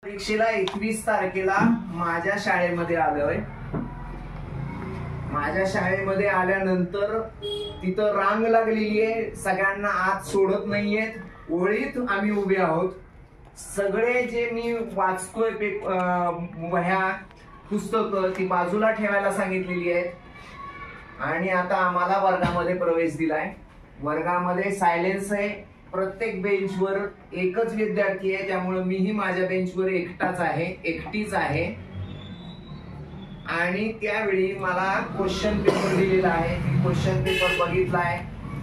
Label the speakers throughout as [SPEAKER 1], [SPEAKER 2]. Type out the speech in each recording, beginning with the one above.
[SPEAKER 1] परीक्षेला 21 तारखेला माझ्या शाळेमध्ये आलोय. माझ्या शाळेमध्ये आल्यानंतर तिथं रांग लागलेली आहे, सगळ्यांना आत सोडत नाहीयेत, ओळीत आम्ही उभे आहोत. सगळे जे मी वाचतोय वह्या पुस्तकं ती बाजूला ठेवायला सांगितलेली आहेत आणि आता आम्हाला वर्गामध्ये प्रवेश दिलाय. वर्गामध्ये सायलेन्स आहे, प्रत्येक बेंचवर एकच विद्यार्थी आहे, त्यामुळे मीही माझ्या बेंचवर एकटीच आहे. आणि त्यावेळी मला क्वेश्चन पेपर दिलेला आहे, क्वेश्चन पेपर बघितलाय.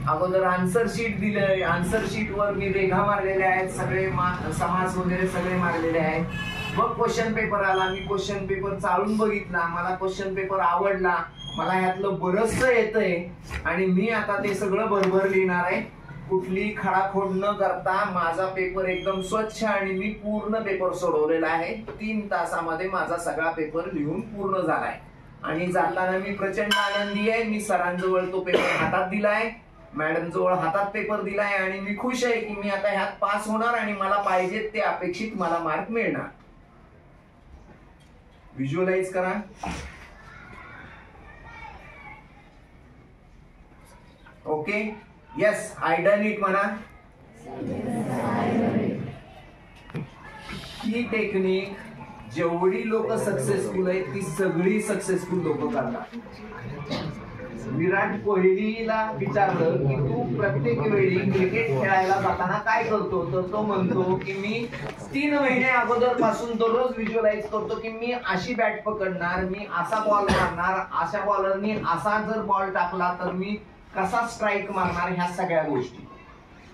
[SPEAKER 1] अगोदर आन्सर शीट दिलंय, आन्सर शीट वर मी रेघा मारलेल्या आहेत, सगळे समास वगैरे सगळे मारलेले आहेत. मग क्वेश्चन पेपर आला, मी क्वेश्चन पेपर चालून बघितला, मला क्वेश्चन पेपर आवडला, मला यातलं बरंचसं येतंय आणि मी आता ते सगळं बरोबर लिहिणार आहे. कुठली खडाखोड न करता माझा पेपर एकदम स्वच्छ आणि मी पूर्ण पेपर सोडवलेला आहे. 3 तासामध्ये माझा सगळा पेपर लिहून पूर्ण झालाय आणि जाताना मी प्रचंड आनंदी आहे. मी सरांजवळ तो पेपर हातात दिलाय, मॅडम जवळ हातात पेपर दिलाय आणि मी खुश आहे की मी आता ह्यात पास होणार आणि मला पाहिजेत ते अपेक्षित मला मार्क मिळणार. व्हिज्युअलाइज करा. Okay, yes, I done it म्हणा. ही टेक्निक जेवढी लोक सक्सेसफुल आहेत ती सगळी सक्सेसफुल लोक करतात. विराट कोहलीला विचारलं की तू प्रत्येक वेळी क्रिकेट खेळायला जाताना काय करतो, तर तो म्हणतो की मी 3 महिने अगोदर पासून दररोज व्हिज्युअलाइज करतो की मी अशी बॅट पकडणार, मी असा बॉल मारणार, अशा बॉलरनी असा जर बॉल टाकला तर मी कसा स्ट्राइक मारणार, ह्या सगळ्या गोष्टी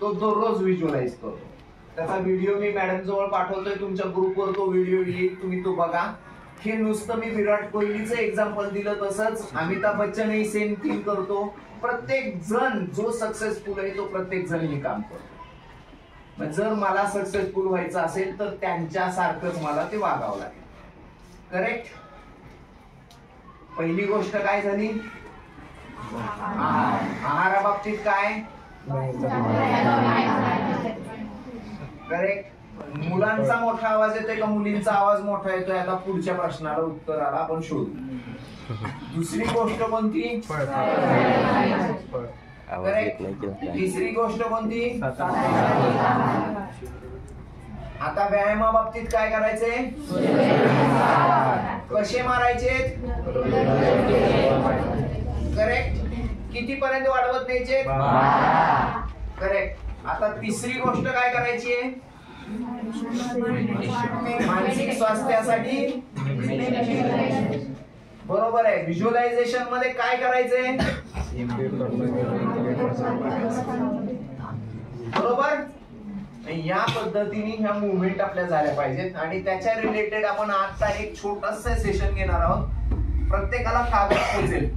[SPEAKER 1] तो दररोज व्हिज्युअलाइज करतो. त्याचा व्हिडिओ मी मॅडम जवळ पाठवतोय, तुमच्या ग्रुपवर तो व्हिडिओ येईल, तुम्ही तो बघा. हे नुसतं मी विराट कोहलीचं एक्झाम्पल दिलं, तसंच अमिताभ बच्चनही सेम थिंग करतो. प्रत्येक जण जो सक्सेसफुल आहे तो प्रत्येक जण हे काम करतो. जर मला सक्सेसफुल व्हायचं असेल तर त्यांच्यासारखंच मला ते वागावं लागेल. करेक्ट. पहिली गोष्ट काय झाली, आहाराबाबतीत काय, करेक्ट. मुलांचा मोठा आवाज येतोय का मुलींचा आवाज मोठा येतोय, आता पुढच्या प्रश्नाला उत्तराला आपण शोधू. दुसरी गोष्ट कोणती, करेक्ट. तिसरी गोष्ट कोणती, आता व्यायामाबाबतीत काय करायचंय, कसे मारायचे, करेक्ट. किती पर्यंत वाढवत न्यायचे, करेक्ट. आता तिसरी गोष्ट काय करायची आहे, मानसिक स्वास्थ्यासाठी, बरोबर आहे. व्हिज्युअलायझेशन मध्ये काय करायचंय, बरोबर. या पद्धतीने ह्या मुवमेंट आपल्या झाल्या पाहिजेत आणि त्याच्या रिलेटेड आपण आता एक छोटस सेशन घेणार आहोत. प्रत्येकाला कागद पोचेल.